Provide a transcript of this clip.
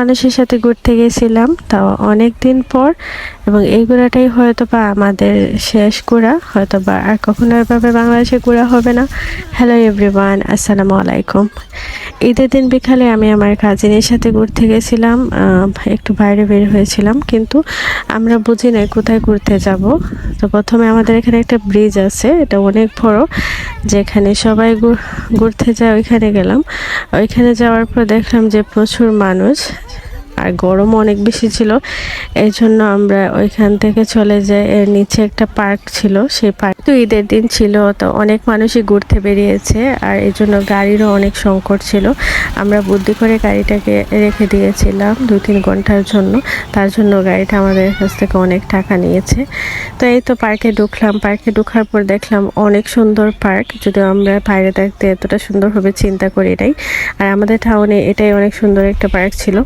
মানুষের সাথে ঘুরতে গেছিলাম, তাও অনেক দিন পর। এবং এই ঘোরাটাই হয়তো বা আমাদের শেষ ঘোরা, হয়তো বা আর কখনো এভাবে বাংলাদেশে ঘোরা হবে না। হ্যালো এভরিওয়ান, আসসালামু আলাইকুম। ঈদের দিন বিকালে আমি আমার কাজিনের সাথে ঘুরতে গেছিলাম, একটু বাইরে বের হয়েছিলাম, কিন্তু আমরা বুঝি নাই কোথায় ঘুরতে যাব। তো প্রথমে আমাদের এখানে একটা ব্রিজ আছে, এটা অনেক বড়, যেখানে সবাই ঘুরতে যায়। ওইখানে গেলাম। ওইখানে যাওয়ার পর দেখলাম যে প্রচুর মানুষ, আর গরম অনেক বেশি ছিল। এই জন্য আমরা ওইখান থেকে চলে যাই। এর নিচে একটা পার্ক ছিল, সেই পার্ক তো ঈদের দিন ছিল, তো অনেক মানুষই ঘুরতে বেরিয়েছে, আর এই জন্য গাড়িরও অনেক সংকট ছিল। আমরা বুদ্ধি করে গাড়িটাকে রেখে দিয়েছিলাম 2-3 ঘন্টার জন্য। তার জন্য গাড়িটা আমাদের কাছ থেকে অনেক টাকা নিয়েছে। তো এই তো পার্কে ঢুকলাম। পার্কে ঢোকার পর দেখলাম অনেক সুন্দর পার্ক, যদিও আমরা বাইরে দেখতে এতটা সুন্দরভাবে চিন্তা করি নাই। আর আমাদের টাউনে এটাই অনেক সুন্দর একটা পার্ক ছিল।